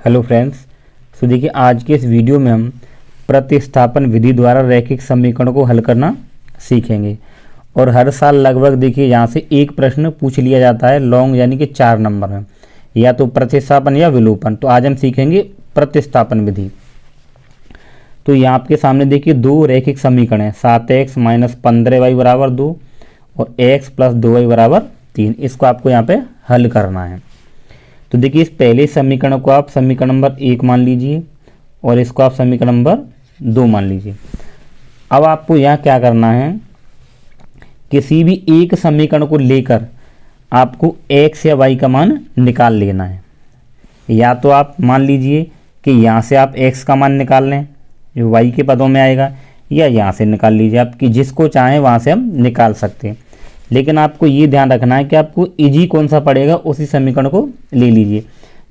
Hello friends. तो देखिए आज के इस वीडियो में हम प्रतिस्थापन विधि द्वारा रैखिक समीकरण को हल करना सीखेंगे। और हर साल लगभग देखिए यहाँ से एक प्रश्न पूछ लिया जाता है लॉन्ग यानी कि 4 नंबर में, या तो प्रतिस्थापन या विलोपन। तो आज हम सीखेंगे प्रतिस्थापन विधि। तो यहाँ आपके सामने देखिए दो रैखिक समीकरण है, 7x माइनस 15y बराबर 2 और x प्लस 2y बराबर 3। इसको आपको यहाँ पे हल करना है। तो देखिए इस पहले समीकरण को आप समीकरण नंबर 1 मान लीजिए और इसको आप समीकरण नंबर 2 मान लीजिए। अब आपको यहाँ क्या करना है, किसी भी एक समीकरण को लेकर आपको x या y का मान निकाल लेना है। या तो आप मान लीजिए कि यहाँ से आप x का मान निकाल लें जो y के पदों में आएगा, या यहाँ से निकाल लीजिए, आप कि जिसको चाहें वहाँ से हम निकाल सकते हैं। लेकिन आपको ये ध्यान रखना है कि आपको इजी कौन सा पड़ेगा उसी समीकरण को ले लीजिए।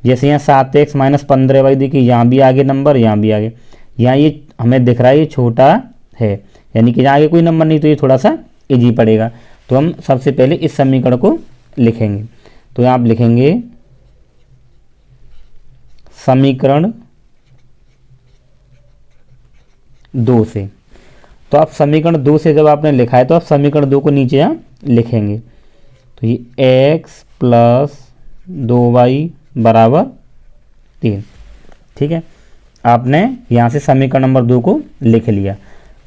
जैसे यहाँ 7x माइनस 15y, देखिए यहाँ भी आगे नंबर, यहाँ भी आगे, यहाँ ये हमें दिख रहा है ये छोटा है, यानी कि यहाँ आगे कोई नंबर नहीं, तो ये थोड़ा सा इजी पड़ेगा। तो हम सबसे पहले इस समीकरण को लिखेंगे। तो यहाँ आप लिखेंगे समीकरण 2 से। तो आप समीकरण 2 से जब आपने लिखा है तो आप समीकरण 2 को नीचे यहाँ लिखेंगे। तो ये x प्लस 2y बराबर 3। ठीक है, आपने यहाँ से समीकरण नंबर 2 को लिख लिया।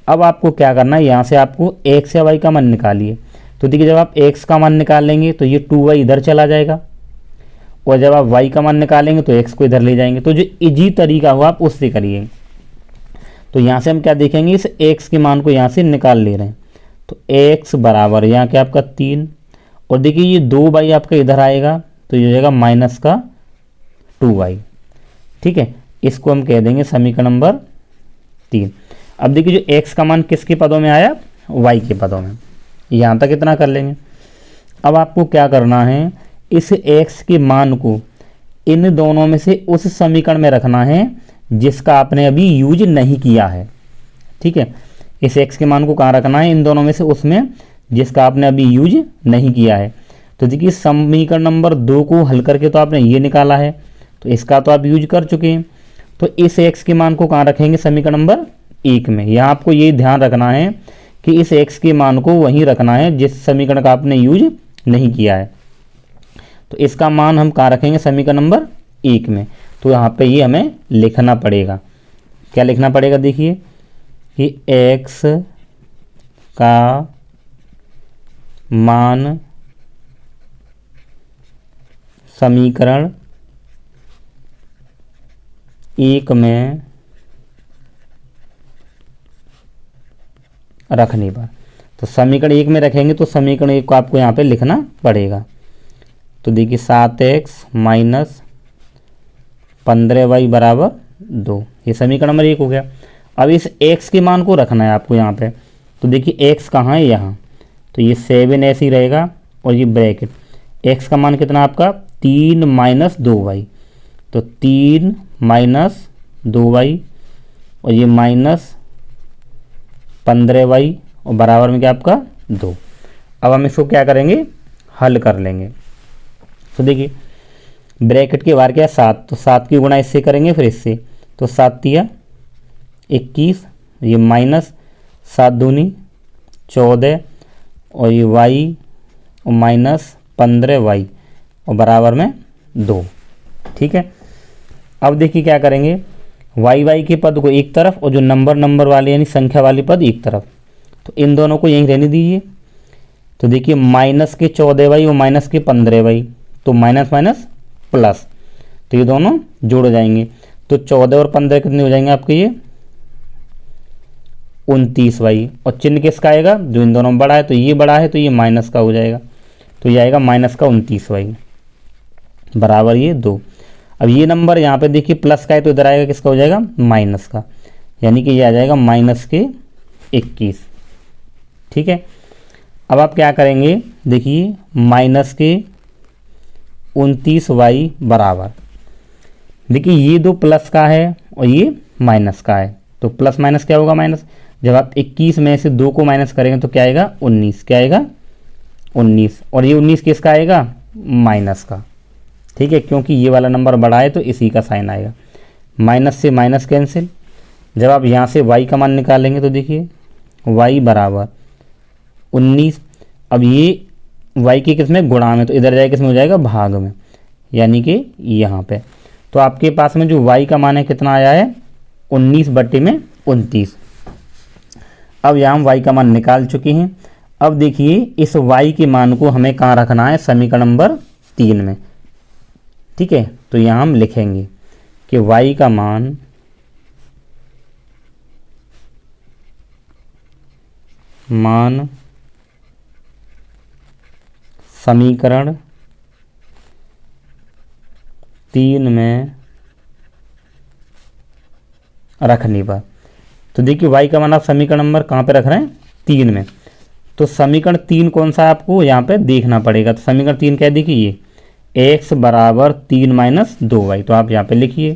अब आपको क्या करना है, यहाँ से आपको x या y का मान निकालिए। तो देखिए जब आप x का मान निकालेंगे तो ये 2y इधर चला जाएगा, और जब आप y का मान निकालेंगे तो x को इधर ले जाएंगे। तो जो इजी तरीका हो आप उससे करिए। तो यहाँ से हम क्या देखेंगे, इस x के मान को यहाँ से निकाल ले रहे हैं। तो x बराबर यहाँ क्या आपका 3, और देखिए ये 2y आपका इधर आएगा तो ये हो जाएगा माइनस का 2y। ठीक है, इसको हम कह देंगे समीकरण नंबर 3। अब देखिए जो x का मान किसके पदों में आया, y के पदों में। यहाँ तक इतना कर लेंगे। अब आपको क्या करना है, इस x के मान को इन दोनों में से उस समीकरण में रखना है जिसका आपने अभी यूज नहीं किया है। ठीक है, इस x के मान को कहाँ रखना है, इन दोनों में से उसमें जिसका आपने अभी यूज नहीं किया है। तो देखिए समीकरण नंबर 2 को हल करके तो आपने ये निकाला है, तो इसका तो आप यूज कर चुके हैं। तो इस x के मान को कहाँ रखेंगे, समीकरण नंबर 1 में। यहाँ आपको ये ध्यान रखना है कि इस x के मान को वहीं रखना है जिस समीकरण का आपने यूज नहीं किया है। तो इसका मान हम कहाँ रखेंगे, समीकरण नंबर 1 में। तो यहाँ पे ये हमें लिखना पड़ेगा। क्या लिखना पड़ेगा, देखिए कि x का मान समीकरण 1 में रखने पर, तो समीकरण 1 में रखेंगे तो समीकरण 1 को आपको यहाँ पे लिखना पड़ेगा। तो देखिए 7x माइनस 15y बराबर 2, ये समीकरण नंबर 1 हो गया। अब इस x के मान को रखना है आपको यहाँ पे। तो देखिए x कहाँ है, यहाँ, तो ये 7 ऐसे ही रहेगा, और ये ब्रैकेट x का मान कितना आपका 3 माइनस 2y, तो 3 माइनस 2y, और ये माइनस 15y, और बराबर में क्या आपका 2। अब हम इसको क्या करेंगे, हल कर लेंगे। तो देखिए ब्रैकेट के बाहर क्या 7, तो 7 की गुणा इससे करेंगे, फिर इससे, तो 7 तिया 21, ये माइनस 7 दूनी 14, और ये y और माइनस 15y, और बराबर में 2। ठीक है, अब देखिए क्या करेंगे, y के पद को एक तरफ और जो नंबर वाले यानी संख्या वाले पद एक तरफ, तो इन दोनों को यहीं रहने दीजिए। तो देखिए माइनस के 14y और माइनस के 15y, तो माइनस माइनस प्लस, तो ये दोनों जोड़ जाएंगे। तो 14 और 15 कितने हो जाएंगे आपके, ये 29y, और चिन्ह किसका आएगा, जो इन दोनों में बड़ा है, तो ये बड़ा है तो ये माइनस का हो जाएगा, तो ये आएगा माइनस का 29y बराबर ये 2। अब ये नंबर यहाँ पे देखिए प्लस का है तो इधर आएगा किसका हो जाएगा, माइनस का, यानी कि ये आ जाएगा माइनस के 21। ठीक है, अब आप क्या करेंगे, देखिए माइनस के 29y बराबर, देखिए ये 2 प्लस का है और ये माइनस का है, तो प्लस माइनस क्या होगा, माइनस। जब आप 21 में से 2 को माइनस करेंगे तो क्या आएगा, 19। क्या आएगा, 19, और ये 19 किसका आएगा, माइनस का। ठीक है, क्योंकि ये वाला नंबर बड़ा है तो इसी का साइन आएगा। माइनस से माइनस कैंसिल। जब आप यहाँ से y का मान निकालेंगे तो देखिए y बराबर 19। अब ये y की किस में, गुणा में, तो इधर जाए किस में हो जाएगा, भाग में, यानी कि यहाँ पे। तो आपके पास में जो y का मान है कितना आया है, 19/29। अब यहाँ हम y का मान निकाल चुके हैं। अब देखिए इस y के मान को हमें कहाँ रखना है, समीकरण नंबर 3 में। ठीक है, तो यहाँ हम लिखेंगे कि y का मान समीकरण 3 में रखने पर, तो देखिए y का मान आप समीकरण नंबर कहाँ पे रख रहे हैं, 3 में। तो समीकरण 3 कौन सा है आपको यहाँ पे देखना पड़ेगा। तो समीकरण 3 क्या देखिए, x बराबर 3 माइनस 2y। तो आप यहाँ पे लिखिए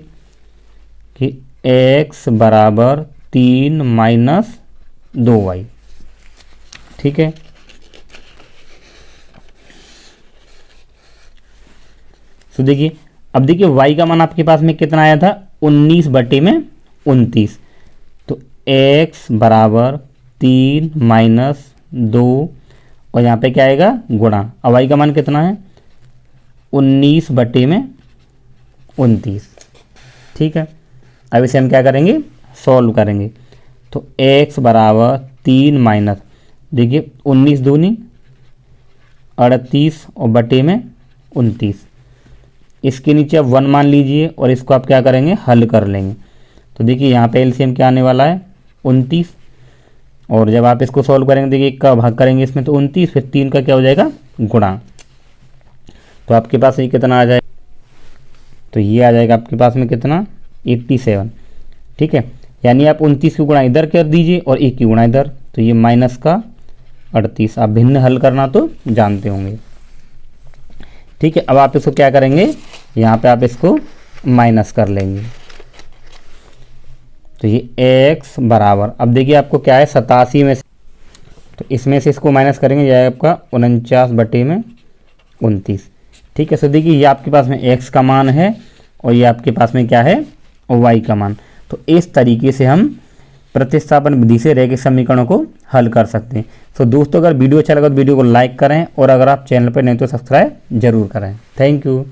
कि x बराबर 3 माइनस 2y। ठीक है, तो देखिए अब देखिए y का मान आपके पास में कितना आया था, 19/29। तो x बराबर 3 माइनस 2 और यहाँ पे क्या आएगा, गुणा। अब y का मान कितना है, 19/29। ठीक है, अब इसे हम क्या करेंगे, सॉल्व करेंगे। तो x बराबर 3 माइनस, देखिए 19 दूनी 38 और बटे में 29। इसके नीचे आप 1 मान लीजिए और इसको आप क्या करेंगे, हल कर लेंगे। तो देखिए यहाँ पे एलसीएम क्या आने वाला है, 29। और जब आप इसको सॉल्व करेंगे देखिए 1 का भाग करेंगे इसमें तो 29, फिर 3 का क्या हो जाएगा, गुणा। तो आपके पास ये कितना आ जाएगा, तो ये आ जाएगा आपके पास में कितना, 87। ठीक है, यानी आप 29 की गुणा इधर कर दीजिए और 1 की गुणा इधर, तो ये माइनस का 38। आप भिन्न हल करना तो जानते होंगे। ठीक है, अब आप इसको क्या करेंगे, यहाँ पे आप इसको माइनस कर लेंगे। तो ये x बराबर, अब देखिए आपको क्या है, 87 में से, तो इसमें से इसको माइनस करेंगे, यह आपका 49/29। ठीक है, सो देखिए ये आपके पास में x का मान है और ये आपके पास में क्या है, y का मान। तो इस तरीके से हम प्रतिस्थापन विधि से रैखिक समीकरणों को हल कर सकते हैं। तो दोस्तों अगर वीडियो अच्छा लगा तो वीडियो को लाइक करें और अगर आप चैनल पर नहीं तो सब्सक्राइब जरूर करें। Thank you.